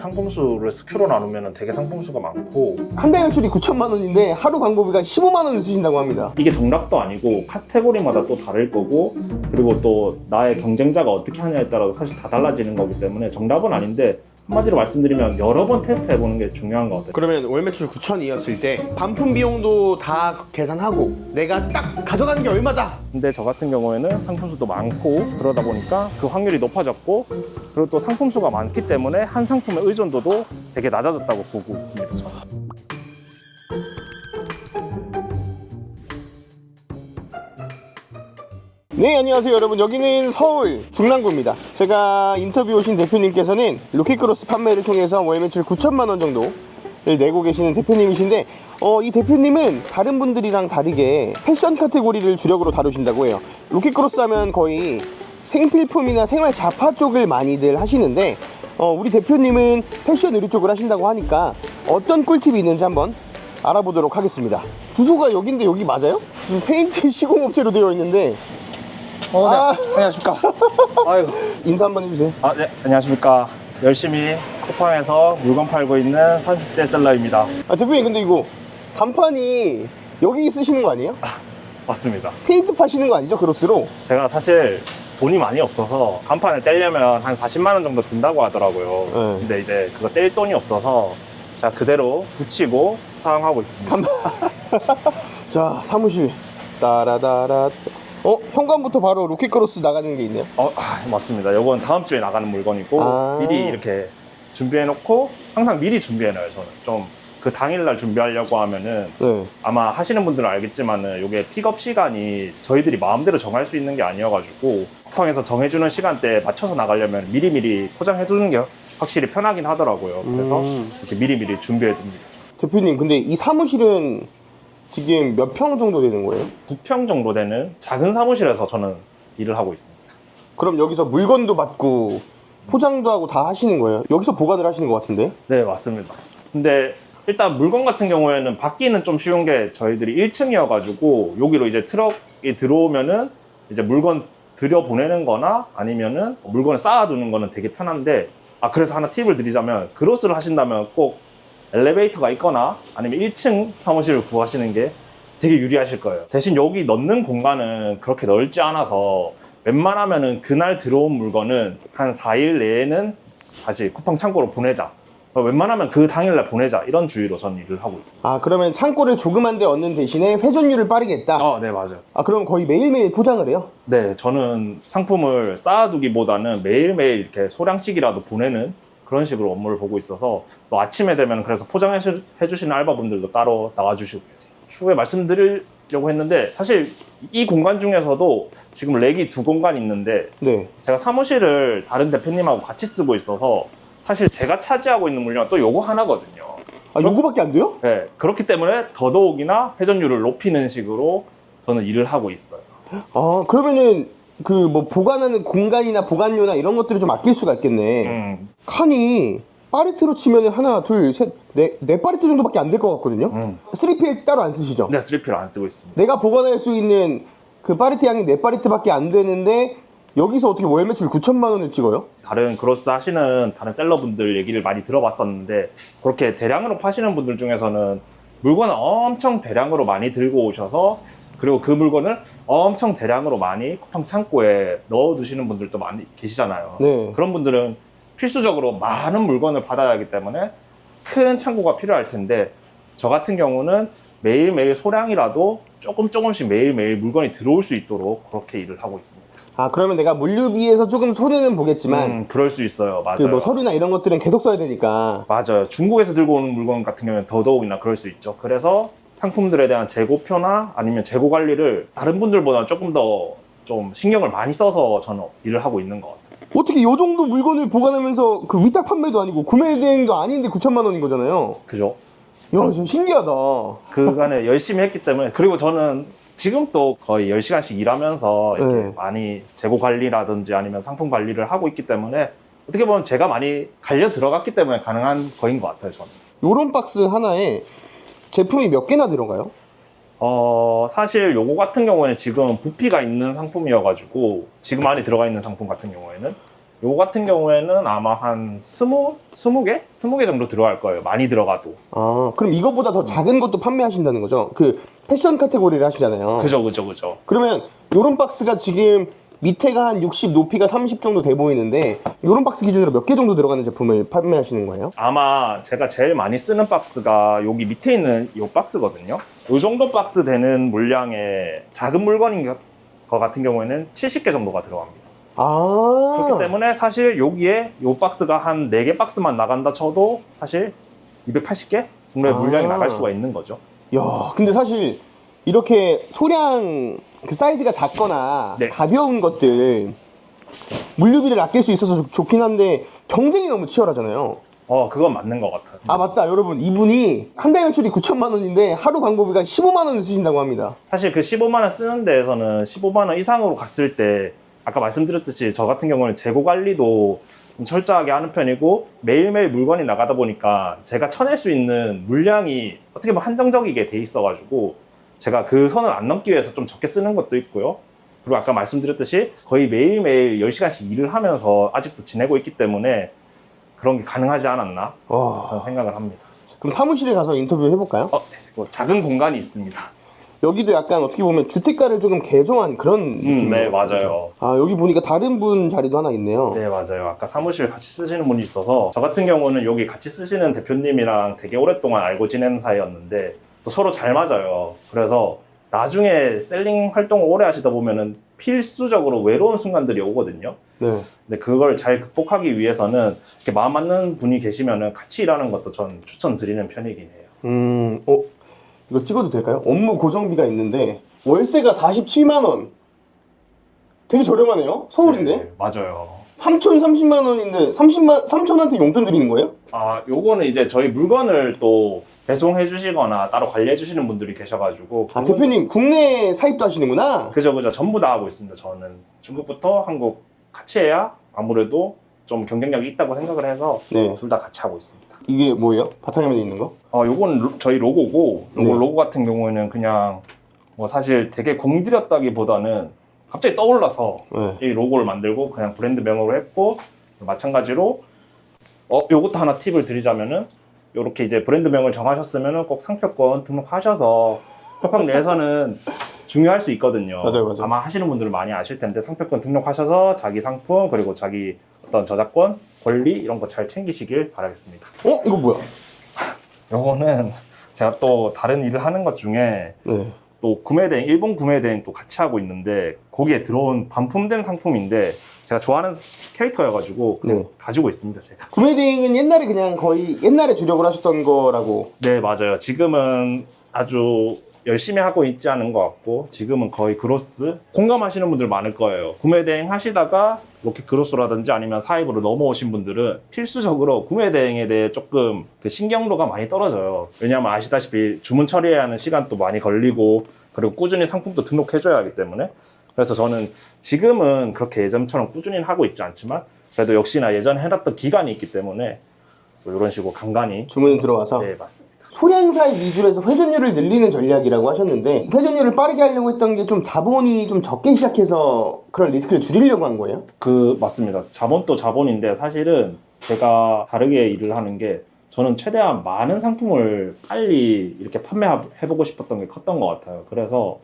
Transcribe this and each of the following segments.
상품수를 스큐로 나누면 되게 상품수가 많고, 한 달 매출이 9천만 원인데 하루 광고비가 15만 원을 쓰신다고 합니다. 이게 정답도 아니고 카테고리마다 또 다를 거고, 그리고 또 나의 경쟁자가 어떻게 하냐에 따라서 사실 다 달라지는 거기 때문에 정답은 아닌데, 한마디로 말씀드리면 여러 번 테스트 해보는 게 중요한 것 같아요. 그러면 월 매출 9천이었을 때 반품 비용도 다 계산하고 내가 딱 가져가는 게 얼마다? 근데 저 같은 경우에는 상품수도 많고 그러다 보니까 그 확률이 높아졌고, 그리고 또 상품수가 많기 때문에 한 상품의 의존도도 되게 낮아졌다고 보고 있습니다, 저는. 네, 안녕하세요 여러분. 여기는 서울 중랑구입니다. 제가 인터뷰 오신 대표님께서는 루키크로스 판매를 통해서 월 매출 9천만 원 정도를 내고 계시는 대표님이신데, 이 대표님은 다른 분들이랑 다르게 패션 카테고리를 주력으로 다루신다고 해요. 루키크로스 하면 거의 생필품이나 생활 잡화 쪽을 많이들 하시는데, 우리 대표님은 패션 의류 쪽을 하신다고 하니까 어떤 꿀팁이 있는지 한번 알아보도록 하겠습니다. 주소가 여긴데 여기 맞아요? 지금 페인트 시공업체로 되어 있는데. 네. 안녕하십니까. 아이고. 인사 한번 해주세요. 네. 안녕하십니까. 열심히 쿠팡에서 물건 팔고 있는 30대 셀러입니다. 대표님, 근데 이거 간판이 여기 쓰시는 거 아니에요? 맞습니다. 페인트 파시는 거 아니죠, 크로스로? 제가 사실 돈이 많이 없어서 간판을 떼려면 한 40만 원 정도 든다고 하더라고요. 네. 근데 이제 그거 뗄 돈이 없어서 제가 그대로 붙이고 사용하고 있습니다. 자, 사무실 따라다라. 현관부터 바로 루키크로스 나가는 게 있네요. 맞습니다. 이건 다음 주에 나가는 물건이고, 미리 이렇게 준비해 놓고 항상 미리 쿠팡에 저는 좀 그 당일날 준비하려고 하면은, 네. 아마 하시는 분들은 알겠지만은 이게 픽업 시간이 저희들이 마음대로 정할 수 있는 게 아니어가지고, 쿠팡에서 정해주는 시간대에 맞춰서 나가려면 미리미리 포장해 두는 게 확실히 편하긴 하더라고요. 그래서 이렇게 미리미리 준비해 둡니다. 대표님, 근데 이 사무실은 지금 몇 평 정도 되는 거예요? 9평 정도 되는 작은 사무실에서 저는 일을 하고 있습니다. 그럼 여기서 물건도 받고 포장도 하고 다 하시는 거예요? 여기서 보관을 하시는 것 같은데? 네, 맞습니다. 근데 일단 물건 같은 경우에는 받기는 좀 쉬운 게, 저희들이 1층이어가지고 여기로 이제 트럭이 들어오면은 이제 물건 들여 보내는 거나 아니면은 물건을 쌓아두는 거는 되게 편한데, 그래서 하나 팁을 드리자면, 크로스를 하신다면 꼭 엘리베이터가 있거나 아니면 1층 사무실을 구하시는 게 되게 유리하실 거예요. 대신 여기 넣는 공간은 그렇게 넓지 않아서 웬만하면은 그날 들어온 물건은 한 4일 내에는 다시 쿠팡 창고로 보내자, 웬만하면 그 당일날 보내자, 이런 주의로 저는 일을 하고 있습니다. 그러면 창고를 조그만 데 얻는 대신에 회전율을 빠르게 했다? 네, 맞아요. 그럼 거의 매일매일 포장을 해요? 네, 저는 상품을 쌓아두기보다는 매일매일 이렇게 소량씩이라도 보내는 그런 식으로 업무를 보고 있어서, 또 아침에 되면 그래서 포장해 주시는 알바분들도 따로 나와주시고 계세요. 추후에 말씀드리려고 했는데, 사실 이 공간 중에서도 지금 렉이 2공간이 있는데, 네. 제가 사무실을 다른 대표님하고 같이 쓰고 있어서 사실 제가 차지하고 있는 물량은 또 요거 하나거든요. 요거밖에 안 돼요? 네, 그렇기 때문에 더더욱이나 회전율을 높이는 식으로 저는 일을 하고 있어요. 그러면은 그 뭐 보관하는 공간이나 보관료나 이런 것들을 좀 아낄 수가 있겠네. 칸이 파레트로 치면 하나, 둘, 셋, 네 파레트 정도밖에 안 될 것 같거든요. 3PL 따로 안 쓰시죠? 네, 3P를 안 쓰고 있습니다. 내가 보관할 수 있는 그 파레트 양이 네 파레트밖에 안 되는데 여기서 어떻게 월 매출 9천만 원을 찍어요? 다른 크로스 하시는 다른 셀러분들 얘기를 많이 들어봤었는데, 그렇게 대량으로 파시는 분들 중에서는 물건을 엄청 대량으로 많이 들고 오셔서, 그리고 그 물건을 엄청 대량으로 많이 쿠팡 창고에 넣어두시는 분들도 많이 계시잖아요. 네. 그런 분들은 필수적으로 많은 물건을 받아야 하기 때문에 큰 창고가 필요할 텐데, 저 같은 경우는 매일매일 소량이라도 조금씩 매일매일 물건이 들어올 수 있도록 그렇게 일을 하고 있습니다. 그러면 내가 물류비에서 조금 손해는 보겠지만 그럴 수 있어요. 맞아요. 그 뭐 서류나 이런 것들은 계속 써야 되니까. 맞아요. 중국에서 들고 오는 물건 같은 경우는 더더욱이나 그럴 수 있죠. 그래서 상품들에 대한 재고표나 아니면 재고 관리를 다른 분들보다 조금 더 좀 신경을 많이 써서 저는 일을 하고 있는 것 같아요. 어떻게 요 정도 물건을 보관하면서 그 위탁 판매도 아니고 구매 대행도 아닌데 9천만 원인 거잖아요. 그죠? 야, 진짜 신기하다. 그간에 열심히 했기 때문에, 그리고 저는 지금 또 거의 10시간씩 일하면서 이렇게 네. 많이 재고 관리라든지 아니면 상품 관리를 하고 있기 때문에, 어떻게 보면 제가 많이 갈려 들어갔기 때문에 가능한 거인 것 같아요, 저는. 요런 박스 하나에 제품이 몇 개나 들어가요? 사실 요거 같은 경우에는 지금 부피가 있는 상품이어가지고, 지금 안에 들어가 있는 상품 같은 경우에는 요거 같은 경우에는 아마 한 20개? 20개 정도 들어갈 거예요. 많이 들어가도. 아, 그럼 이거보다 더 작은 것도 판매하신다는 거죠? 그 패션 카테고리를 하시잖아요. 그죠. 그러면 요런 박스가 지금 밑에가 한 60, 높이가 30 정도 돼 보이는데 요런 박스 기준으로 몇 개 정도 들어가는 제품을 판매하시는 거예요? 아마 제가 제일 많이 쓰는 박스가 여기 밑에 있는 이 박스거든요. 요 정도 박스 되는 물량의 작은 물건인 것 같은 경우에는 70개 정도가 들어갑니다. 아, 그렇기 때문에 사실 여기에 요 박스가 한 4개 박스만 나간다 쳐도 사실 280개 정도의 물량이 나갈 수가 있는 거죠. 야, 근데 사실 이렇게 소량 그 사이즈가 작거나 네. 가벼운 것들 물류비를 아낄 수 있어서 좋긴 한데 경쟁이 너무 치열하잖아요. 그건 맞는 것 같아요. 아, 맞다. 여러분, 이분이 한 달 매출이 9천만 원인데 하루 광고비가 15만 원을 쓰신다고 합니다. 사실 그 15만 원 쓰는 데에서는 15만 원 이상으로 갔을 때 아까 말씀드렸듯이 저 같은 경우는 재고 관리도 좀 철저하게 하는 편이고 매일매일 물건이 나가다 보니까 제가 쳐낼 수 있는 물량이 어떻게 보면 한정적이게 돼 있어가지고 제가 그 선을 안 넘기 위해서 좀 적게 쓰는 것도 있고요. 그리고 아까 말씀드렸듯이 거의 매일매일 10시간씩 일을 하면서 아직도 지내고 있기 때문에 그런 게 가능하지 않았나 와, 저는 생각을 합니다. 그럼 사무실에 가서 인터뷰 해볼까요? 네. 뭐 작은 공간이 있습니다. 여기도 약간 어떻게 보면 주택가를 조금 개조한 그런 느낌이에요. 네, 맞아요. 그죠? 아, 여기 보니까 다른 분 자리도 하나 있네요. 네, 맞아요. 아까 사무실 같이 쓰시는 분이 있어서 저 같은 경우는 여기 같이 쓰시는 대표님이랑 되게 오랫동안 알고 지낸 사이였는데 또 서로 잘 맞아요. 그래서 나중에 셀링 활동을 오래 하시다 보면은 필수적으로 외로운 순간들이 오거든요. 네. 근데 그걸 잘 극복하기 위해서는 이렇게 마음 맞는 분이 계시면은 같이 일하는 것도 전 추천드리는 편이긴 해요. 이거 찍어도 될까요? 업무 고정비가 있는데 월세가 47만 원. 되게 저렴하네요. 서울인데? 네, 맞아요. 3천 30만 원인데 3천한테 용돈 드리는 거예요? 요거는 이제 저희 물건을 또 배송해 주시거나 따로 관리해 주시는 분들이 계셔가지고 아, 대표님 국내 사입도 하시는구나. 그죠. 전부 다 하고 있습니다. 저는 중국부터 한국 같이 해야 아무래도 좀 경쟁력이 있다고 생각을 해서 네. 둘 다 같이 하고 있습니다. 이게 뭐예요? 바탕화면에 있는 거? 요건 저희 로고고 네. 로고 같은 경우에는 그냥 뭐 사실 되게 공들였다기보다는 갑자기 떠올라서 네. 이 로고를 만들고 그냥 브랜드명으로 했고 마찬가지로 요것도 하나 팁을 드리자면은 요렇게 이제 브랜드명을 정하셨으면은 꼭 상표권 등록하셔서 쿠팡 내에서는 중요할 수 있거든요. 맞아요. 아마 하시는 분들은 많이 아실 텐데 상표권 등록하셔서 자기 상품 그리고 자기 어떤 저작권, 권리 이런 거 잘 챙기시길 바라겠습니다. 이거 뭐야? 요거는 제가 또 다른 일을 하는 것 중에 네. 또 구매대행, 일본 구매대행 또 같이 하고 있는데 거기에 들어온 반품된 상품인데 제가 좋아하는 캐릭터여가지고 네. 가지고 있습니다, 제가. 구매대행은 옛날에 그냥 거의 옛날에 주력을 하셨던 거라고. 네, 맞아요. 지금은 아주 열심히 하고 있지 않은 것 같고 지금은 거의 그로스 공감하시는 분들 많을 거예요. 구매대행 하시다가 로켓 그로스라든지 아니면 사입으로 넘어오신 분들은 필수적으로 구매대행에 대해 조금 그 신경도가 많이 떨어져요. 왜냐하면 아시다시피 주문 처리해야 하는 시간도 많이 걸리고 그리고 꾸준히 상품도 등록해줘야 하기 때문에 그래서 저는 지금은 그렇게 예전처럼 꾸준히 하고 있지 않지만 그래도 역시나 예전에 해놨던 기간이 있기 때문에 또 이런 식으로 간간히 주문이 들어와서. 네, 맞습니다. 소량 사입 위주로 해서 회전율을 늘리는 전략이라고 하셨는데 회전율을 빠르게 하려고 했던 게 좀 자본이 좀 적게 시작해서 그런 리스크를 줄이려고 한 거예요? 맞습니다. 자본도 자본인데 사실은 제가 다르게 일을 하는 게 저는 최대한 많은 상품을 빨리 이렇게 판매해보고 싶었던 게 컸던 것 같아요. 그래서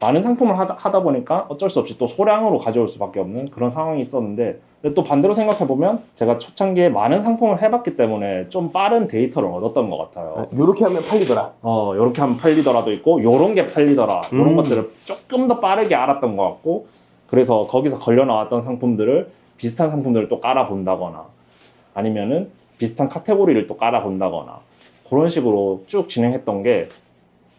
많은 상품을 하다 보니까 어쩔 수 없이 또 소량으로 가져올 수밖에 없는 그런 상황이 있었는데 근데 또 반대로 생각해보면 제가 초창기에 많은 상품을 해봤기 때문에 좀 빠른 데이터를 얻었던 것 같아요. 요렇게 하면 팔리더라. 요렇게 하면 팔리더라도 있고 요런 게 팔리더라 요런 것들을 조금 더 빠르게 알았던 것 같고 그래서 거기서 걸려 나왔던 상품들을 비슷한 상품들을 또 깔아본다거나 아니면은 비슷한 카테고리를 또 깔아본다거나 그런 식으로 쭉 진행했던 게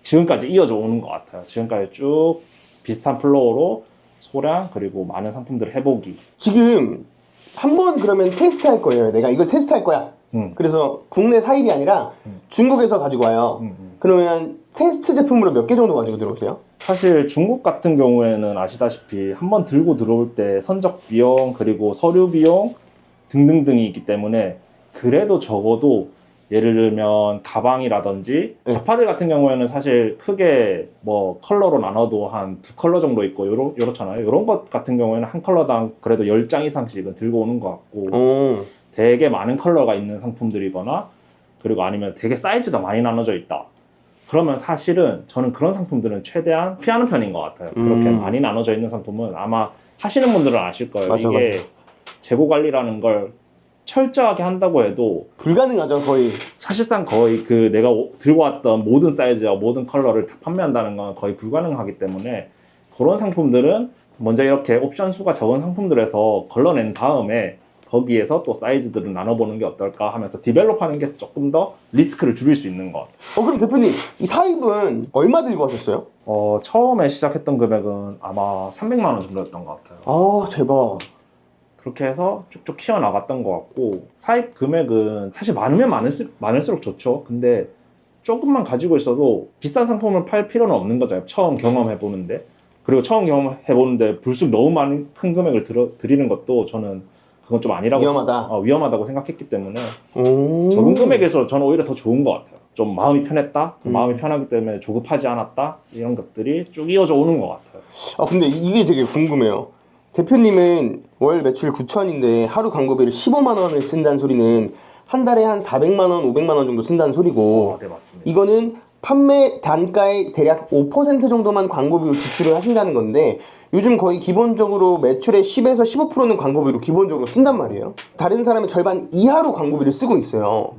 지금까지 이어져 오는 것 같아요. 지금까지 쭉 비슷한 플로우로 소량 그리고 많은 상품들을 해보기. 지금 한번 그러면 테스트할 거예요. 내가 이걸 테스트할 거야. 그래서 국내 사입이 아니라 중국에서 가지고 와요. 그러면 테스트 제품으로 몇 개 정도 가지고 들어오세요? 사실 중국 같은 경우에는 아시다시피 한번 들고 들어올 때 선적 비용 그리고 서류 비용 등등등이 있기 때문에 그래도 적어도 예를 들면 가방이라든지 네. 자파들 같은 경우에는 사실 크게 뭐 컬러로 나눠도 한 2컬러 정도 있고 요렇잖아요. 요런 것 같은 경우에는 한 컬러당 그래도 10장 이상씩은 들고 오는 것 같고 되게 많은 컬러가 있는 상품들이거나 그리고 아니면 되게 사이즈가 많이 나눠져 있다. 그러면 사실은 저는 그런 상품들은 최대한 피하는 편인 것 같아요. 그렇게 많이 나눠져 있는 상품은 아마 하시는 분들은 아실 거예요. 맞아, 이게 맞아. 재고 관리라는 걸 철저하게 한다고 해도 불가능하죠, 거의. 사실상 거의 그 내가 들고 왔던 모든 사이즈와 모든 컬러를 다 판매한다는 건 거의 불가능하기 때문에 그런 상품들은 먼저 이렇게 옵션 수가 적은 상품들에서 걸러낸 다음에 거기에서 또 사이즈들을 나눠보는 게 어떨까 하면서 디벨롭하는 게 조금 더 리스크를 줄일 수 있는 것 같아요. 그럼 대표님, 이 사입은 얼마 들고 하셨어요? 처음에 시작했던 금액은 아마 300만 원 정도였던 것 같아요. 아, 대박. 그렇게 해서 쭉쭉 키워나갔던 것 같고 사입 금액은 사실 많으면 많을수록 좋죠. 근데 조금만 가지고 있어도 비싼 상품을 팔 필요는 없는 거잖아요. 처음 경험해보는데. 그리고 처음 경험해보는데 불쑥 너무 큰 금액을 드리는 것도 저는 그건 좀 아니라고 위험하다. 위험하다고 생각했기 때문에 오. 적은 금액에서 저는 오히려 더 좋은 것 같아요. 좀 마음이 편했다. 그 마음이 편하기 때문에 조급하지 않았다. 이런 것들이 쭉 이어져 오는 것 같아요. 근데 이게 되게 궁금해요. 대표님은 월 매출 9천인데 하루 광고비를 15만 원을 쓴다는 소리는 한 달에 한 400만 원, 500만 원 정도 쓴다는 소리고 네, 맞습니다. 이거는 판매 단가의 대략 5% 정도만 광고비로 지출을 하신다는 건데 요즘 거의 기본적으로 매출의 10에서 15%는 광고비로 기본적으로 쓴단 말이에요. 다른 사람의 절반 이하로 광고비를 쓰고 있어요.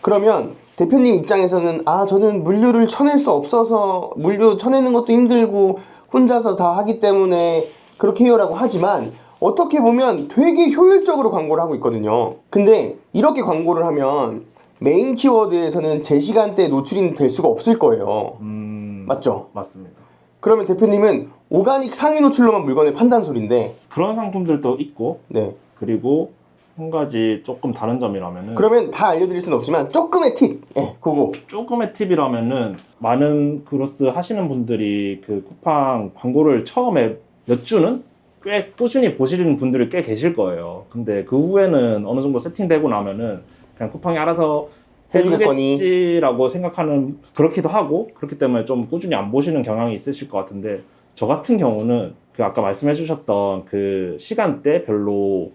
그러면 대표님 입장에서는 저는 물류를 쳐낼 수 없어서 물류 쳐내는 것도 힘들고 혼자서 다 하기 때문에 그렇게 해요라고 하지만 어떻게 보면 되게 효율적으로 광고를 하고 있거든요. 근데 이렇게 광고를 하면 메인 키워드에서는 제 시간대에 노출이 될 수가 없을 거예요. 맞죠? 맞습니다. 그러면 대표님은 오가닉 상위 노출로만 물건을 판다는 소린데 그런 상품들도 있고 네. 그리고 한 가지 조금 다른 점이라면은 그러면 다 알려드릴 수는 없지만 조금의 팁 그거 조금의 팁이라면은 많은 그로스 하시는 분들이 그 쿠팡 광고를 처음에 몇 주는 꽤 꾸준히 보시는 분들이 꽤 계실 거예요. 근데 그 후에는 어느 정도 세팅되고 나면은 그냥 쿠팡이 알아서 해주겠거니. 해주겠지라고 생각하는 그렇기도 하고 그렇기 때문에 좀 꾸준히 안 보시는 경향이 있으실 것 같은데 저 같은 경우는 그 아까 말씀해 주셨던 그 시간대별로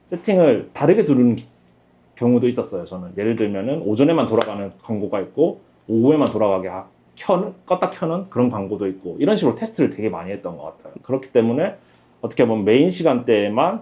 세팅을 다르게 두는 경우도 있었어요. 저는 예를 들면은 오전에만 돌아가는 광고가 있고 오후에만 돌아가게 껐다 켜는 그런 광고도 있고 이런 식으로 테스트를 되게 많이 했던 것 같아요. 그렇기 때문에 어떻게 보면 메인 시간대에만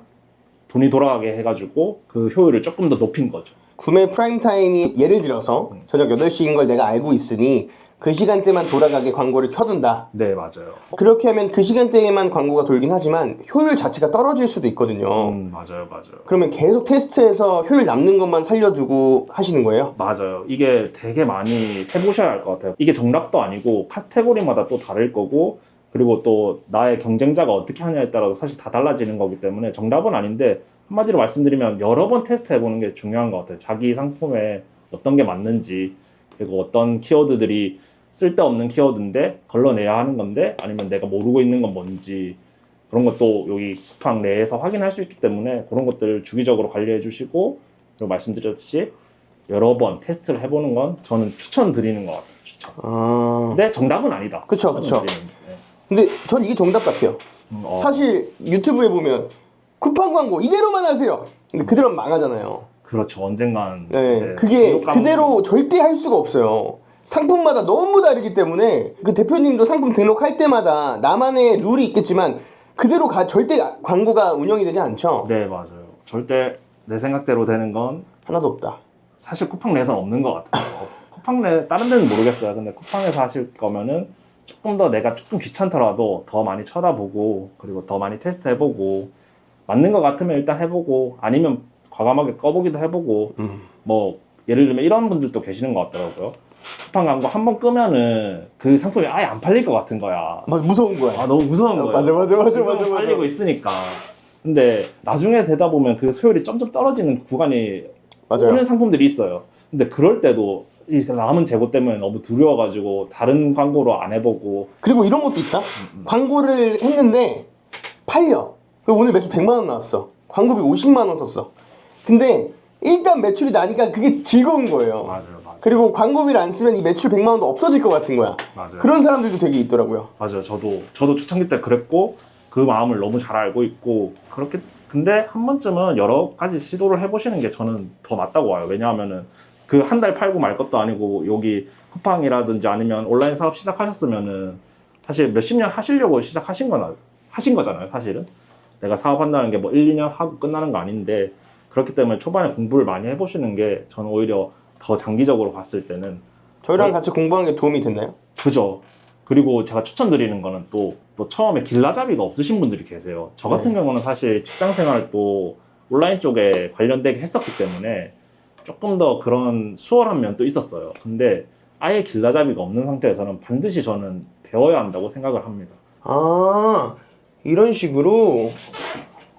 돈이 돌아가게 해가지고 그 효율을 조금 더 높인 거죠. 구매 프라임 타임이 예를 들어서 저녁 8시인 걸 내가 알고 있으니 그 시간대만 돌아가게 광고를 켜둔다. 네, 맞아요. 그렇게 하면 그 시간대에만 광고가 돌긴 하지만 효율 자체가 떨어질 수도 있거든요. 맞아요. 그러면 계속 테스트해서 효율 남는 것만 살려두고 하시는 거예요? 맞아요. 이게 되게 많이 해보셔야 할 것 같아요. 이게 정답도 아니고 카테고리마다 또 다를 거고 그리고 또 나의 경쟁자가 어떻게 하냐에 따라서 사실 다 달라지는 거기 때문에 정답은 아닌데 한마디로 말씀드리면 여러 번 테스트 해보는 게 중요한 것 같아요. 자기 상품에 어떤 게 맞는지 그리고 어떤 키워드들이 쓸데없는 키워드인데 걸러내야 하는 건데 아니면 내가 모르고 있는 건 뭔지 그런 것도 여기 쿠팡 내에서 확인할 수 있기 때문에 그런 것들을 주기적으로 관리해 주시고 그리고 말씀드렸듯이 여러 번 테스트를 해보는 건 저는 추천드리는 것 같아요. 추천. 근데 정답은 아니다. 그쵸. 추천드리는. 네. 근데 전 이게 정답 같아요. 사실 유튜브에 보면 쿠팡 광고 이대로만 하세요. 근데 그대로 망하잖아요. 그렇죠. 언젠간 네, 이제 그게 등록감- 그대로 절대 할 수가 없어요. 상품마다 너무 다르기 때문에 그 대표님도 상품 등록할 때마다 나만의 룰이 있겠지만 그대로 절대 광고가 운영이 되지 않죠. 네, 맞아요. 절대 내 생각대로 되는 건 하나도 없다. 사실 쿠팡 내에서는 없는 것 같아요. 쿠팡 내 다른 데는 모르겠어요. 근데 쿠팡에서 하실 거면은 조금 더 내가 조금 귀찮더라도 더 많이 쳐다보고 그리고 더 많이 테스트해보고 맞는 것 같으면 일단 해보고 아니면 과감하게 꺼보기도 해보고 뭐 예를 들면 이런 분들도 계시는 것 같더라고요. 쿠팡 광고 한 번 끄면은 그 상품이 아예 안 팔릴 것 같은 거야. 맞아, 무서운 거야. 너무 무서운 거예요. 맞아. 지금은 팔리고 있으니까. 근데 나중에 되다 보면 그 효율이 점점 떨어지는 구간이 맞아요. 오는 상품들이 있어요. 근데 그럴 때도 이 남은 재고 때문에 너무 두려워가지고 다른 광고로 안 해보고 그리고 이런 것도 있다. 광고를 했는데 팔려. 오늘 매출 100만 원 나왔어. 광고비 50만 원 썼어. 근데 일단 매출이 나니까 그게 즐거운 거예요. 맞아요. 그리고 광고비를 안 쓰면 이 매출 100만 원도 없어질 것 같은 거야. 맞아요. 그런 사람들도 되게 있더라고요. 맞아요. 저도 초창기 때 그랬고 그 마음을 너무 잘 알고 있고 그렇게 근데 한 번쯤은 여러 가지 시도를 해보시는 게 저는 더 맞다고 봐요. 왜냐하면은 그 한 달 팔고 말 것도 아니고 여기 쿠팡이라든지 아니면 온라인 사업 시작하셨으면은 사실 몇십 년 하시려고 하신 거잖아요. 사실은 내가 사업한다는 게 뭐 1, 2년 하고 끝나는 거 아닌데 그렇기 때문에 초반에 공부를 많이 해보시는 게 저는 오히려 더 장기적으로 봤을 때는 저희랑 같이 공부한 게 도움이 됐나요? 그죠. 그리고 제가 추천드리는 거는 또 처음에 길라잡이가 없으신 분들이 계세요. 저 같은 경우는 사실 직장 생활도 온라인 쪽에 관련되게 했었기 때문에 조금 더 그런 수월한 면도 있었어요. 근데 아예 길라잡이가 없는 상태에서는 반드시 저는 배워야 한다고 생각을 합니다. 아, 이런 식으로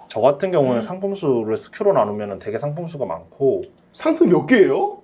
저 같은 경우는 상품수를 스큐로 나누면 되게 상품수가 많고 상품 몇 개예요?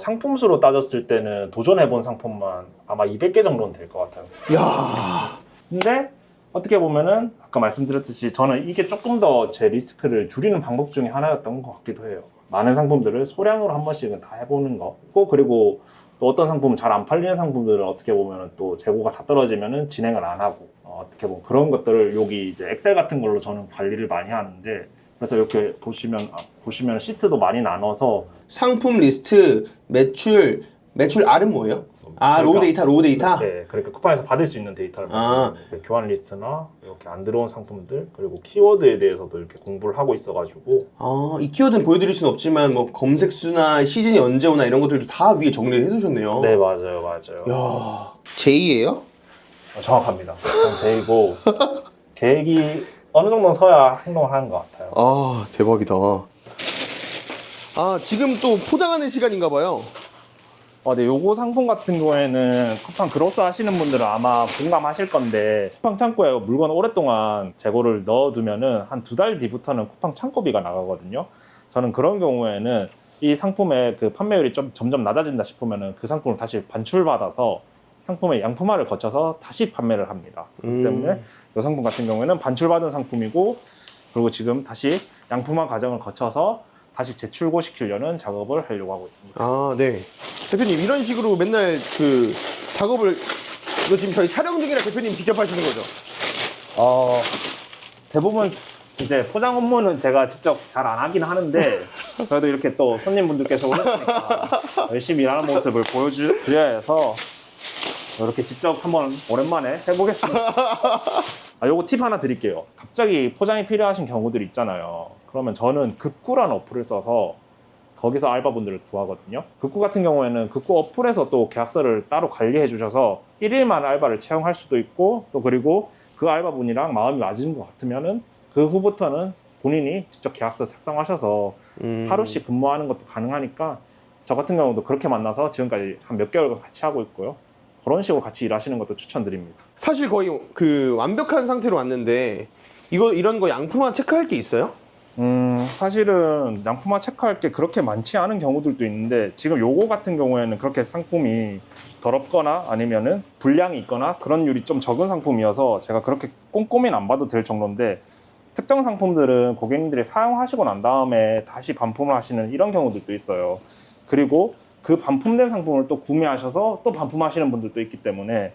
상품수로 따졌을 때는 도전해본 상품만 아마 200개 정도는 될 것 같아요. 야, 근데 어떻게 보면은 아까 말씀드렸듯이 저는 이게 조금 더 제 리스크를 줄이는 방법 중에 하나였던 것 같기도 해요. 많은 상품들을 소량으로 한 번씩은 다 해보는 거. 그리고 또 어떤 상품은 잘 안 팔리는 상품들은 어떻게 보면은 또 재고가 다 떨어지면은 진행을 안 하고 어떻게 보면 그런 것들을 여기 이제 엑셀 같은 걸로 저는 관리를 많이 하는데 그래서 이렇게 보시면 시트도 많이 나눠서 상품 리스트, 매출 R은 뭐예요? 아, 그러니까, 로우 데이터? 네, 그러니까 쿠팡에서 받을 수 있는 데이터를 아. 교환 리스트나 이렇게 안 들어온 상품들 그리고 키워드에 대해서도 이렇게 공부를 하고 있어가지고 아, 이 키워드는 보여드릴 수는 없지만 뭐 검색수나 시즌이 언제 오나 이런 것들도 다 위에 정리를 해두셨네요. 네 맞아요. 야, J예요? 정확합니다. 전 제이고 계획이 어느 정도 서야 행동을 하는 것 같아요. 아, 대박이다. 아, 지금 또 포장하는 시간인가 봐요. 네, 요거 상품 같은 경우에는 쿠팡 그로스 하시는 분들은 아마 공감하실 건데 쿠팡 창고에 물건 오랫동안 재고를 넣어두면은 한 2달 뒤부터는 쿠팡 창고비가 나가거든요. 저는 그런 경우에는 이 상품의 그 판매율이 좀 점점 낮아진다 싶으면은 그 상품을 다시 반출받아서 상품의 양품화를 거쳐서 다시 판매를 합니다. 그렇기 때문에 이 상품 같은 경우에는 반출받은 상품이고 그리고 지금 다시 양품화 과정을 거쳐서 다시 재출고시키려는 작업을 하려고 하고 있습니다. 아, 네. 대표님, 이런 식으로 맨날 그 작업을, 이거 지금 저희 촬영 중이라 대표님 직접 하시는 거죠? 대부분 이제 포장 업무는 제가 직접 잘 안 하긴 하는데 그래도 이렇게 또 손님분들께서 오셨으니까 열심히 일하는 모습을 보여드려야 해서 이렇게 직접 한번 오랜만에 해보겠습니다. 요거 팁 하나 드릴게요. 갑자기 포장이 필요하신 경우들 있잖아요. 그러면 저는 급구라는 어플을 써서 거기서 알바분들을 구하거든요. 급구 같은 경우에는 급구 어플에서 또 계약서를 따로 관리해 주셔서 1일만 알바를 채용할 수도 있고 또 그리고 그 알바분이랑 마음이 맞은 것 같으면은 그 후부터는 본인이 직접 계약서 작성하셔서 하루씩 근무하는 것도 가능하니까 저 같은 경우도 그렇게 만나서 지금까지 한 몇 개월간 같이 하고 있고요. 그런 식으로 같이 일하시는 것도 추천드립니다. 사실 거의 그 완벽한 상태로 왔는데 이런 거 양품화 체크할 게 있어요? 사실은 양품화 체크할 게 그렇게 많지 않은 경우들도 있는데 지금 요거 같은 경우에는 그렇게 상품이 더럽거나 아니면은 불량이 있거나 그런 율이 좀 적은 상품이어서 제가 그렇게 꼼꼼히는 안 봐도 될 정도인데 특정 상품들은 고객님들이 사용하시고 난 다음에 다시 반품을 하시는 이런 경우들도 있어요. 그리고 그 반품된 상품을 또 구매하셔서 또 반품하시는 분들도 있기 때문에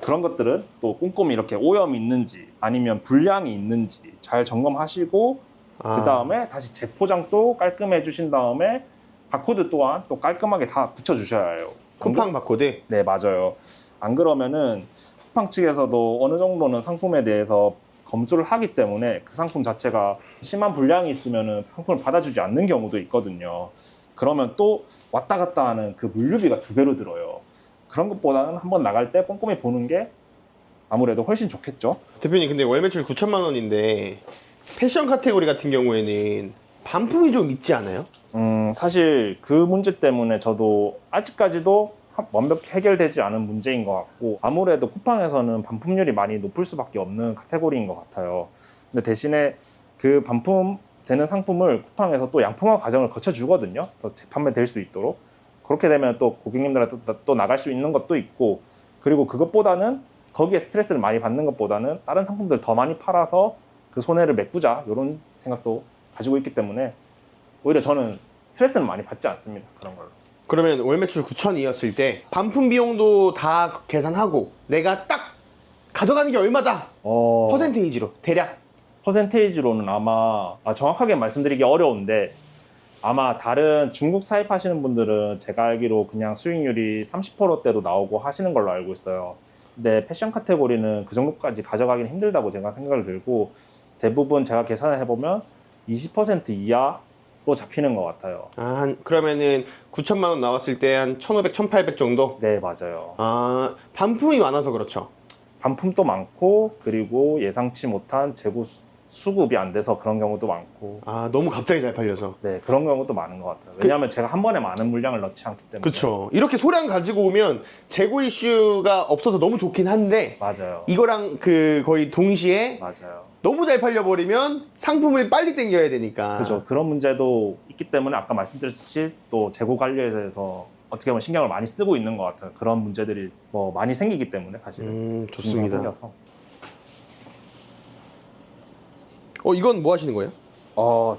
그런 것들은 또 꼼꼼히 이렇게 오염이 있는지 아니면 불량이 있는지 잘 점검하시고 그 다음에 다시 재포장도 깔끔해 주신 다음에 바코드 또한 또 깔끔하게 다 붙여 주셔야 해요. 쿠팡 바코드? 네, 맞아요. 안 그러면은 쿠팡 측에서도 어느 정도는 상품에 대해서 검수를 하기 때문에 그 상품 자체가 심한 불량이 있으면은 상품을 받아주지 않는 경우도 있거든요. 그러면 또 왔다 갔다 하는 그 물류비가 2배로 들어요. 그런 것보다는 한번 나갈 때 꼼꼼히 보는 게 아무래도 훨씬 좋겠죠. 대표님, 근데 월 매출 9천만 원인데 패션 카테고리 같은 경우에는 반품이 좀 있지 않아요? 사실 그 문제 때문에 저도 아직까지도 완벽히 해결되지 않은 문제인 것 같고 아무래도 쿠팡에서는 반품률이 많이 높을 수밖에 없는 카테고리인 것 같아요. 근데 대신에 그 반품되는 상품을 쿠팡에서 또 양품화 과정을 거쳐주거든요. 더 재판매될 수 있도록. 그렇게 되면 또 고객님들한테 또 나갈 수 있는 것도 있고 그리고 그것보다는 거기에 스트레스를 많이 받는 것보다는 다른 상품들 더 많이 팔아서 그 손해를 메꾸자 이런 생각도 가지고 있기 때문에 오히려 저는 스트레스는 많이 받지 않습니다. 그런 걸로. 그러면 월 매출 9천이었을 때 반품 비용도 다 계산하고 내가 딱 가져가는 게 얼마다 퍼센테이지로 대략 퍼센테이지로는 아마 정확하게 말씀드리기 어려운데 아마 다른 중국 사입하시는 분들은 제가 알기로 그냥 수익률이 30%대로 나오고 하시는 걸로 알고 있어요. 근데 패션 카테고리는 그 정도까지 가져가기는 힘들다고 제가 생각을 들고 대부분 제가 계산을 해보면 20% 이하로 잡히는 것 같아요. 그러면은 9천만 원 나왔을 때 한 1,500, 1,800 정도? 네, 맞아요. 반품이 많아서 그렇죠. 반품도 많고 그리고 예상치 못한 재고 수급이 안 돼서 그런 경우도 많고 너무 갑자기 잘 팔려서. 네, 그런 경우도 많은 것 같아요. 왜냐하면 제가 한 번에 많은 물량을 넣지 않기 때문에. 그렇죠. 이렇게 소량 가지고 오면 재고 이슈가 없어서 너무 좋긴 한데 맞아요. 이거랑 거의 동시에 맞아요. 너무 잘 팔려버리면 상품을 빨리 땡겨야 되니까. 그죠. 그런 문제도 있기 때문에 아까 말씀드렸듯이 또 재고 관리에 대해서 어떻게 보면 신경을 많이 쓰고 있는 것 같아요. 그런 문제들이 뭐 많이 생기기 때문에 사실은. 좋습니다. 생겨서. 이건 뭐 하시는 거예요?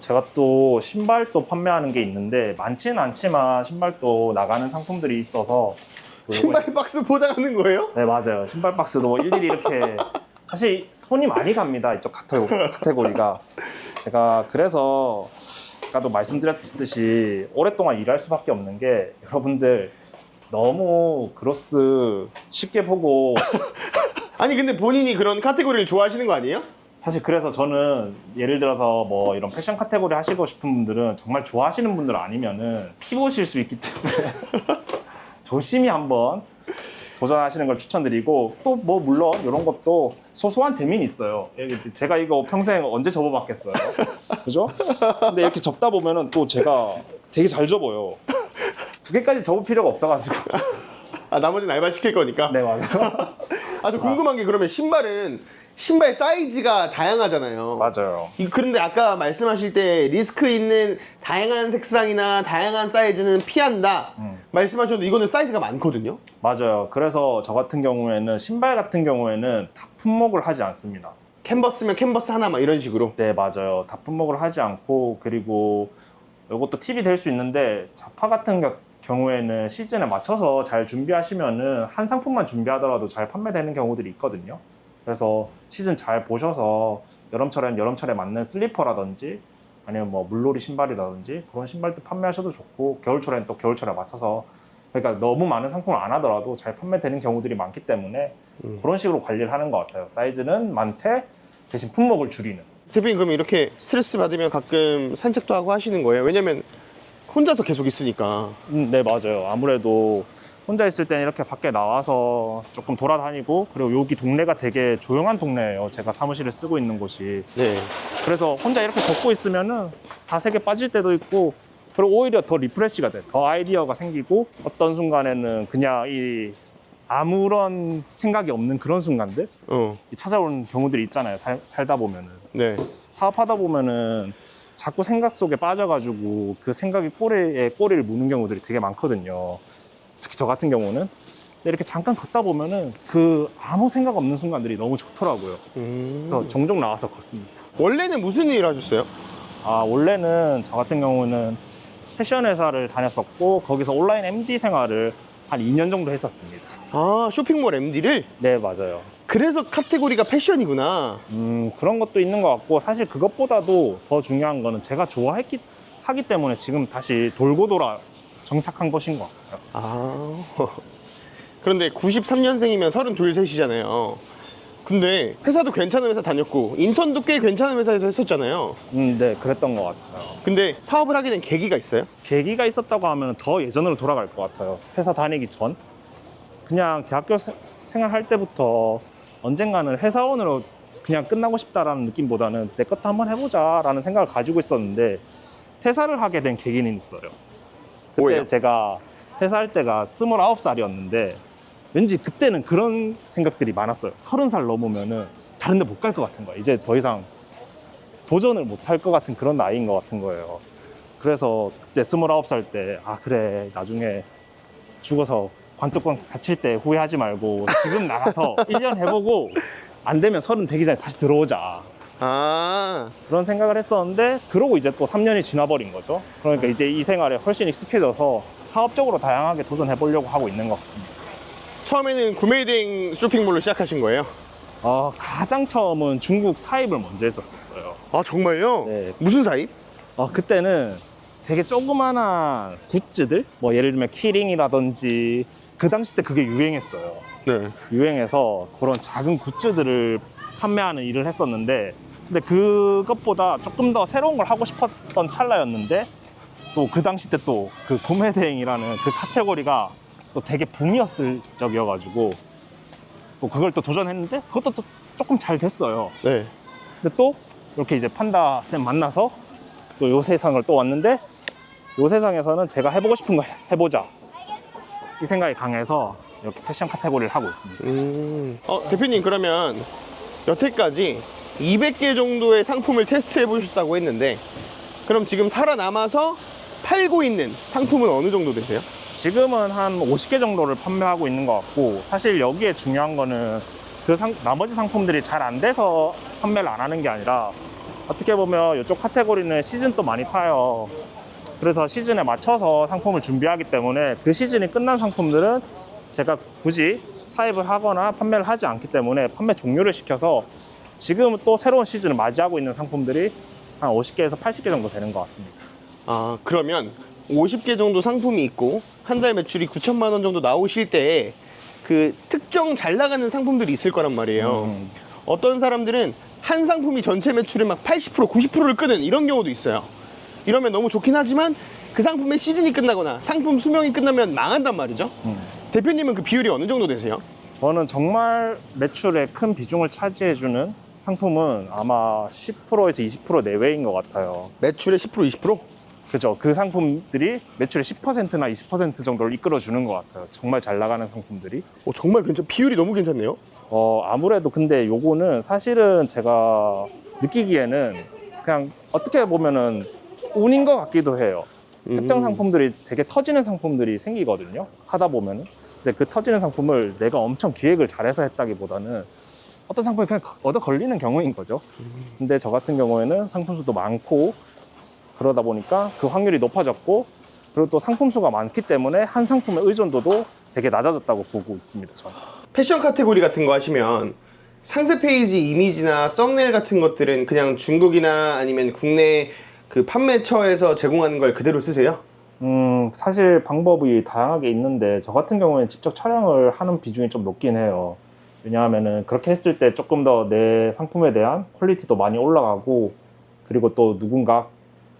제가 또 신발도 판매하는 게 있는데 많지는 않지만 신발도 나가는 상품들이 있어서 신발 박스 포장하는 거예요? 네, 맞아요. 신발 박스도 일일이 이렇게 사실 손이 많이 갑니다. 이쪽 카테고리가. 제가 그래서 아까도 말씀드렸듯이 오랫동안 일할 수밖에 없는 게 여러분들 너무 그로스 쉽게 보고 아니 근데 본인이 그런 카테고리를 좋아하시는 거 아니에요? 사실 그래서 저는 예를 들어서 뭐 이런 패션 카테고리 하시고 싶은 분들은 정말 좋아하시는 분들 아니면은 피 보실 수 있기 때문에 조심히 한번 도전하시는 걸 추천드리고 또 뭐 물론 이런 것도 소소한 재미는 있어요. 제가 이거 평생 언제 접어봤겠어요. 그죠? 근데 이렇게 접다 보면은 또 제가 되게 잘 접어요. 2개까지 접을 필요가 없어가지고. 나머지는 알바 시킬 거니까? 네, 맞아요. 저 궁금한 게 그러면 신발 사이즈가 다양하잖아요. 맞아요. 그런데 아까 말씀하실 때 리스크 있는 다양한 색상이나 다양한 사이즈는 피한다 말씀하셨는데 이거는 사이즈가 많거든요. 맞아요. 그래서 저 같은 경우에는 신발 같은 경우에는 다 품목을 하지 않습니다. 캔버스면 캔버스 하나 막 이런 식으로. 네, 맞아요. 다 품목을 하지 않고 그리고 이것도 팁이 될 수 있는데 자파 같은 경우에는 시즌에 맞춰서 잘 준비하시면은 한 상품만 준비하더라도 잘 판매되는 경우들이 있거든요. 그래서 시즌 잘 보셔서 여름철엔 여름철에 맞는 슬리퍼라든지 아니면 뭐 물놀이 신발이라든지 그런 신발도 판매하셔도 좋고 겨울철엔 또 겨울철에 맞춰서 그러니까 너무 많은 상품을 안 하더라도 잘 판매되는 경우들이 많기 때문에 그런 식으로 관리를 하는 것 같아요. 사이즈는 많되 대신 품목을 줄이는. 대표님 그럼 이렇게 스트레스 받으면 가끔 산책도 하고 하시는 거예요? 왜냐면 혼자서 계속 있으니까. 네, 맞아요. 아무래도 혼자 있을 때는 이렇게 밖에 나와서 조금 돌아다니고 그리고 여기 동네가 되게 조용한 동네예요. 제가 사무실을 쓰고 있는 곳이. 네. 그래서 혼자 이렇게 걷고 있으면은 사색에 빠질 때도 있고 그리고 오히려 더 리프레시가 돼. 더 아이디어가 생기고 어떤 순간에는 그냥 아무런 생각이 없는 그런 순간들 찾아오는 경우들이 있잖아요. 살다 보면은. 네. 사업하다 보면은 자꾸 생각 속에 빠져가지고 그 생각이 꼬리를 무는 경우들이 되게 많거든요. 특히 저 같은 경우는. 근데 이렇게 잠깐 걷다 보면은 아무 생각 없는 순간들이 너무 좋더라고요. 그래서 종종 나와서 걷습니다. 원래는 무슨 일 하셨어요? 원래는 저 같은 경우는 패션 회사를 다녔었고 거기서 온라인 MD 생활을 한 2년 정도 했었습니다. 쇼핑몰 MD를? 네, 맞아요. 그래서 카테고리가 패션이구나. 그런 것도 있는 것 같고 사실 그것보다도 더 중요한 거는 제가 하기 때문에 지금 다시 돌고 돌아 정착한 것인 것 같아요. 그런데 93년생이면 32, 3이잖아요. 근데 회사도 괜찮은 회사 다녔고 인턴도 꽤 괜찮은 회사에서 했었잖아요. 네, 그랬던 것 같아요. 근데 사업을 하게 된 계기가 있어요? 계기가 있었다고 하면 더 예전으로 돌아갈 것 같아요. 회사 다니기 전. 그냥 대학교 생활할 때부터 언젠가는 회사원으로 그냥 끝나고 싶다라는 느낌보다는 내 것도 한번 해보자라는 생각을 가지고 있었는데 퇴사를 하게 된 계기는 있어요. 그때 뭐예요? 제가 퇴사할 때가 29살이었는데 왠지 그때는 그런 생각들이 많았어요. 30살 넘으면은 다른 데 못 갈 것 같은 거야. 이제 더 이상 도전을 못 할 것 같은 그런 나이인 것 같은 거예요. 그래서 그때 29살 때 그래 나중에 죽어서 관뚜껑 닫힐 때 후회하지 말고 지금 나가서 1년 해보고 안 되면 30 되기 전에 다시 들어오자. 아, 그런 생각을 했었는데 그러고 이제 또 3년이 지나버린 거죠. 그러니까 이제 이 생활에 훨씬 익숙해져서 사업적으로 다양하게 도전해 보려고 하고 있는 것 같습니다. 처음에는 구매대행 쇼핑몰로 시작하신 거예요? 가장 처음은 중국 사입을 먼저 했었어요. 아, 정말요? 네. 무슨 사입? 그때는 되게 조그만한 굿즈들, 뭐 예를 들면 키링이라든지 그 당시 때 그게 유행했어요. 네. 유행해서 그런 작은 굿즈들을 판매하는 일을 했었는데, 근데 그것보다 조금 더 새로운 걸 하고 싶었던 찰나였는데, 또 그 당시 때 또 그 구매 대행이라는 그 카테고리가 또 되게 붐이었을 적이어가지고 또 그걸 또 도전했는데 그것도 또 조금 잘 됐어요. 네. 근데 또 이렇게 이제 판다 쌤 만나서 또 요 세상을 또 왔는데, 요 세상에서는 제가 해보고 싶은 걸 해보자, 이 생각이 강해서 이렇게 패션 카테고리를 하고 있습니다. 대표님, 그러면 여태까지 200개 정도의 상품을 테스트해 보셨다고 했는데, 그럼 지금 살아남아서 팔고 있는 상품은 어느 정도 되세요? 지금은 한 50개 정도를 판매하고 있는 것 같고, 사실 여기에 중요한 거는 그 나머지 상품들이 잘 안 돼서 판매를 안 하는 게 아니라, 어떻게 보면 이쪽 카테고리는 시즌도 많이 타요. 그래서 시즌에 맞춰서 상품을 준비하기 때문에 그 시즌이 끝난 상품들은 제가 굳이 사입을 하거나 판매를 하지 않기 때문에 판매 종료를 시켜서 지금 또 새로운 시즌을 맞이하고 있는 상품들이 한 50개에서 80개 정도 되는 것 같습니다. 아, 그러면 50개 정도 상품이 있고 한 달 매출이 9천만 원 정도 나오실 때 그 특정 잘 나가는 상품들이 있을 거란 말이에요. 어떤 사람들은 한 상품이 전체 매출의 막 80%, 90%를 끄는 이런 경우도 있어요. 이러면 너무 좋긴 하지만 그 상품의 시즌이 끝나거나 상품 수명이 끝나면 망한단 말이죠. 대표님은 그 비율이 어느 정도 되세요? 저는 정말 매출에 큰 비중을 차지해주는 상품은 아마 10%에서 20% 내외인 것 같아요. 매출의 10%, 20%? 그죠. 그 상품들이 매출의 10%나 20% 정도를 이끌어주는 것 같아요. 정말 잘 나가는 상품들이. 정말 비율이 너무 괜찮네요. 아무래도 근데 요거는 사실은 제가 느끼기에는 그냥 어떻게 보면은 운인 것 같기도 해요. 특정 상품들이 되게 터지는 상품들이 생기거든요. 하다 보면은. 근데 그 터지는 상품을 내가 엄청 기획을 잘해서 했다기보다는 어떤 상품이 그냥 얻어 걸리는 경우인 거죠. 근데 저 같은 경우에는 상품 수도 많고 그러다 보니까 그 확률이 높아졌고, 그리고 또 상품 수가 많기 때문에 한 상품의 의존도도 되게 낮아졌다고 보고 있습니다, 저는. 패션 카테고리 같은 거 하시면 상세 페이지 이미지나 썸네일 같은 것들은 그냥 중국이나 아니면 국내 그 판매처에서 제공하는 걸 그대로 쓰세요? 사실 방법이 다양하게 있는데 저 같은 경우에는 직접 촬영을 하는 비중이 좀 높긴 해요. 왜냐하면은 그렇게 했을 때 조금 더 내 상품에 대한 퀄리티도 많이 올라가고, 그리고 또 누군가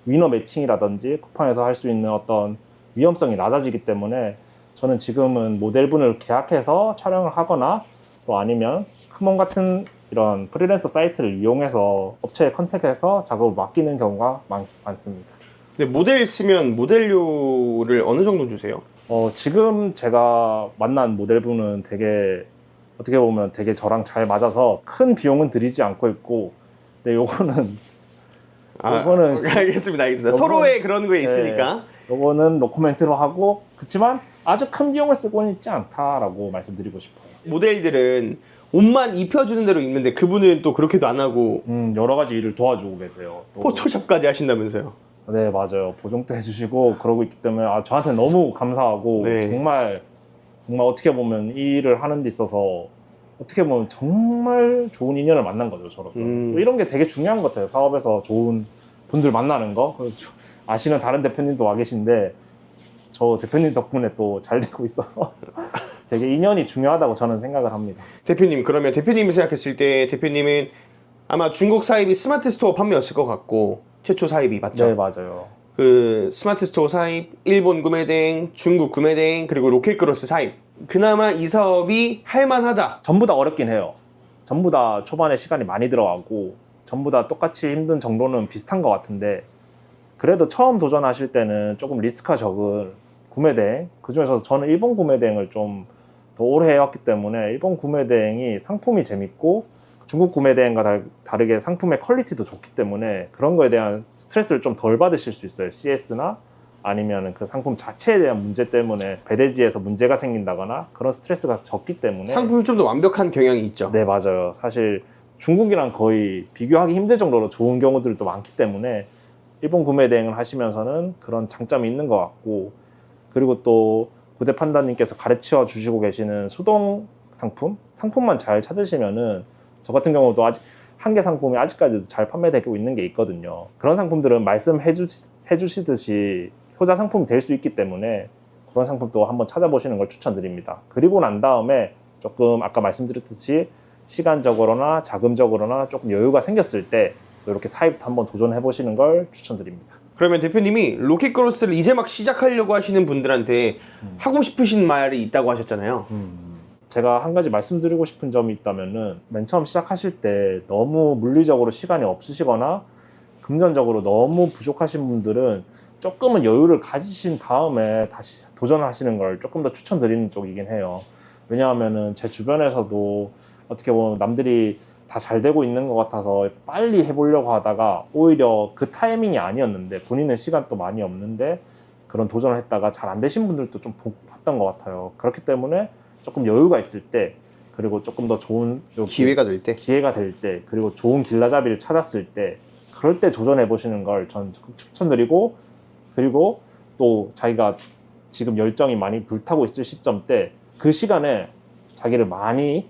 위너 매칭이라든지 쿠팡에서 할 수 있는 어떤 위험성이 낮아지기 때문에 저는 지금은 모델분을 계약해서 촬영을 하거나, 또 아니면 크몬 같은 이런 프리랜서 사이트를 이용해서 업체에 컨택해서 작업을 맡기는 경우가 많습니다. 근데 모델 쓰면 모델료를 어느 정도 주세요? 지금 제가 만난 모델분은 되게 어떻게 보면 되게 저랑 잘 맞아서 큰 비용은 들이지 않고 있고, 근데 요거는 알겠습니다. 서로의 그런 거에 있으니까. 요거는 노코멘트로 하고, 그렇지만 아주 큰 비용을 쓰고는 있지 않다라고 말씀드리고 싶어요. 모델들은 옷만 입혀주는 대로 입는데 그분은 또 그렇게도 안 하고 여러 가지 일을 도와주고 계세요. 또. 포토샵까지 하신다면서요? 네, 맞아요. 보정도 해주시고 그러고 있기 때문에 저한테 너무 감사하고, 네. 정말 어떻게 보면 이 일을 하는 데 있어서 어떻게 보면 정말 좋은 인연을 만난 거죠, 저로서. 이런 게 되게 중요한 것 같아요. 사업에서 좋은 분들 만나는 거. 아시는 다른 대표님도 와 계신데 저 대표님 덕분에 또 잘 되고 있어서 되게 인연이 중요하다고 저는 생각을 합니다. 대표님, 그러면 대표님이 생각했을 때 대표님은 아마 중국 사입이 스마트 스토어 판매였을 것 같고, 최초 사입이 맞죠? 네, 맞아요. 그 스마트 스토어 사입, 일본 구매대행, 중국 구매대행, 그리고 로켓크로스 사입. 그나마 이 사업이 할만하다. 전부 다 어렵긴 해요. 전부 다 초반에 시간이 많이 들어가고 전부 다 똑같이 힘든 정도는 비슷한 것 같은데, 그래도 처음 도전하실 때는 조금 리스크가 적은 구매대행, 그중에서 저는 일본 구매대행을 좀 더 오래 해왔기 때문에 일본 구매대행이 상품이 재밌고 중국 구매대행과 다르게 상품의 퀄리티도 좋기 때문에 그런 거에 대한 스트레스를 좀 덜 받으실 수 있어요. CS나 아니면 그 상품 자체에 대한 문제 때문에 배대지에서 문제가 생긴다거나 그런 스트레스가 적기 때문에. 상품이 좀 더 완벽한 경향이 있죠. 네, 맞아요. 사실 중국이랑 거의 비교하기 힘들 정도로 좋은 경우들도 많기 때문에 일본 구매 대행을 하시면서는 그런 장점이 있는 것 같고, 그리고 또 고대 판다님께서 가르쳐 주시고 계시는 수동 상품만 잘 찾으시면은 저 같은 경우도 아직 한 개 상품이 아직까지도 잘 판매되고 있는 게 있거든요. 그런 상품들은 말씀해 주시듯이 효자 상품이 될 수 있기 때문에 그런 상품도 한번 찾아보시는 걸 추천드립니다. 그리고 난 다음에 조금 아까 말씀드렸듯이 시간적으로나 자금적으로나 조금 여유가 생겼을 때 이렇게 사입도 한번 도전해 보시는 걸 추천드립니다. 그러면 대표님이 로켓크로스를 이제 막 시작하려고 하시는 분들한테 하고 싶으신 말이 있다고 하셨잖아요. 제가 한 가지 말씀드리고 싶은 점이 있다면은 맨 처음 시작하실 때 너무 물리적으로 시간이 없으시거나 금전적으로 너무 부족하신 분들은 조금은 여유를 가지신 다음에 다시 도전을 하시는 걸 조금 더 추천드리는 쪽이긴 해요. 왜냐하면은 제 주변에서도 어떻게 보면 남들이 다 잘 되고 있는 것 같아서 빨리 해보려고 하다가 오히려 그 타이밍이 아니었는데 본인은 시간도 많이 없는데 그런 도전을 했다가 잘 안 되신 분들도 좀 봤던 것 같아요. 그렇기 때문에 조금 여유가 있을 때, 그리고 조금 더 좋은 기회가 될 때, 그리고 좋은 길라잡이를 찾았을 때, 그럴 때 도전해 보시는 걸 전 적극 추천드리고, 그리고 또 자기가 지금 열정이 많이 불타고 있을 시점 때 그 시간에 자기를 많이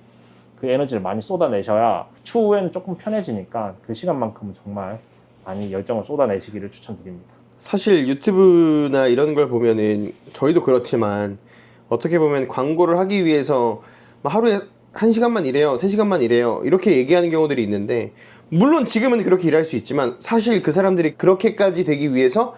그 에너지를 많이 쏟아내셔야 추후에는 조금 편해지니까 그 시간만큼은 정말 많이 열정을 쏟아내시기를 추천드립니다. 사실 유튜브나 이런 걸 보면은 저희도 그렇지만 어떻게 보면 광고를 하기 위해서 막 하루에 1시간만 일해요, 3시간만 일해요 이렇게 얘기하는 경우들이 있는데, 물론 지금은 그렇게 일할 수 있지만 사실 그 사람들이 그렇게까지 되기 위해서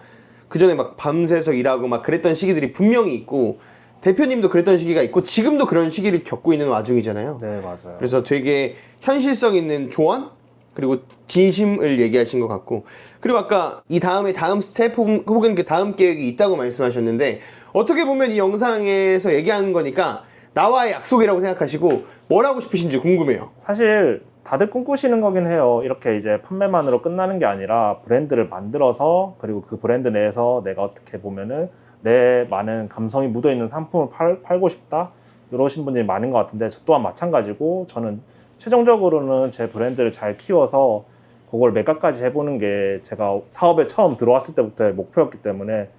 그 전에 막 밤새서 일하고 막 그랬던 시기들이 분명히 있고, 대표님도 그랬던 시기가 있고 지금도 그런 시기를 겪고 있는 와중이잖아요. 네, 맞아요. 그래서 되게 현실성 있는 조언 그리고 진심을 얘기하신 것 같고, 그리고 아까 이 다음에 다음 스텝 혹은 그 다음 계획이 있다고 말씀하셨는데, 어떻게 보면 이 영상에서 얘기한 거니까 나와의 약속이라고 생각하시고 뭘 하고 싶으신지 궁금해요. 사실 다들 꿈꾸시는 거긴 해요. 이렇게 이제 판매만으로 끝나는 게 아니라 브랜드를 만들어서, 그리고 그 브랜드 내에서 내가 어떻게 보면은 내 많은 감성이 묻어있는 상품을 팔고 싶다 이러신 분들이 많은 것 같은데, 저 또한 마찬가지고 저는 최종적으로는 제 브랜드를 잘 키워서 그걸 매각까지 해보는 게 제가 사업에 처음 들어왔을 때부터의 목표였기 때문에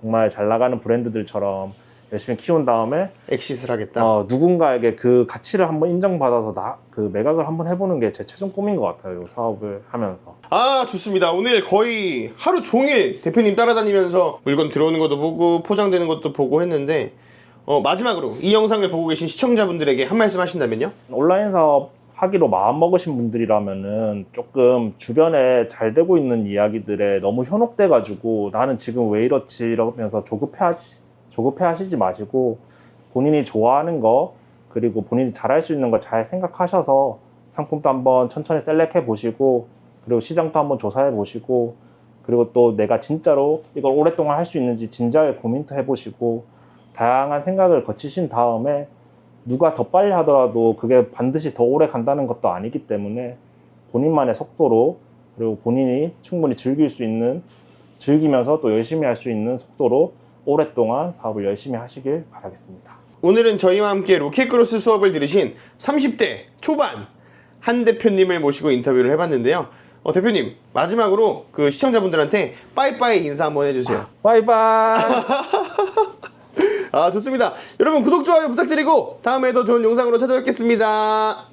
정말 잘 나가는 브랜드들처럼 열심히 키운 다음에 엑시스를 하겠다. 누군가에게 그 가치를 한번 인정받아서 그 매각을 한번 해보는 게 제 최종 꿈인 것 같아요. 이 사업을 하면서. 아, 좋습니다. 오늘 거의 하루 종일 대표님 따라다니면서 물건 들어오는 것도 보고 포장되는 것도 보고 했는데, 마지막으로 이 영상을 보고 계신 시청자분들에게 한 말씀 하신다면요? 온라인 사업 하기로 마음먹으신 분들이라면은 조금 주변에 잘 되고 있는 이야기들에 너무 현혹돼 가지고 나는 지금 왜 이렇지 이러면서 조급해 하시지 마시고, 본인이 좋아하는 거 그리고 본인이 잘할 수 있는 거 잘 생각하셔서 상품도 한번 천천히 셀렉해 보시고, 그리고 시장도 한번 조사해 보시고, 그리고 또 내가 진짜로 이걸 오랫동안 할 수 있는지 진지하게 고민도 해 보시고, 다양한 생각을 거치신 다음에 누가 더 빨리 하더라도 그게 반드시 더 오래 간다는 것도 아니기 때문에 본인만의 속도로, 그리고 본인이 충분히 즐기면서 또 열심히 할 수 있는 속도로 오랫동안 사업을 열심히 하시길 바라겠습니다. 오늘은 저희와 함께 로켓크로스 수업을 들으신 30대 초반 한 대표님을 모시고 인터뷰를 해봤는데요. 대표님, 마지막으로 그 시청자분들한테 빠이빠이 인사 한번 해주세요. 바이바이. 아, 좋습니다. 여러분 구독, 좋아요 부탁드리고 다음에 더 좋은 영상으로 찾아뵙겠습니다.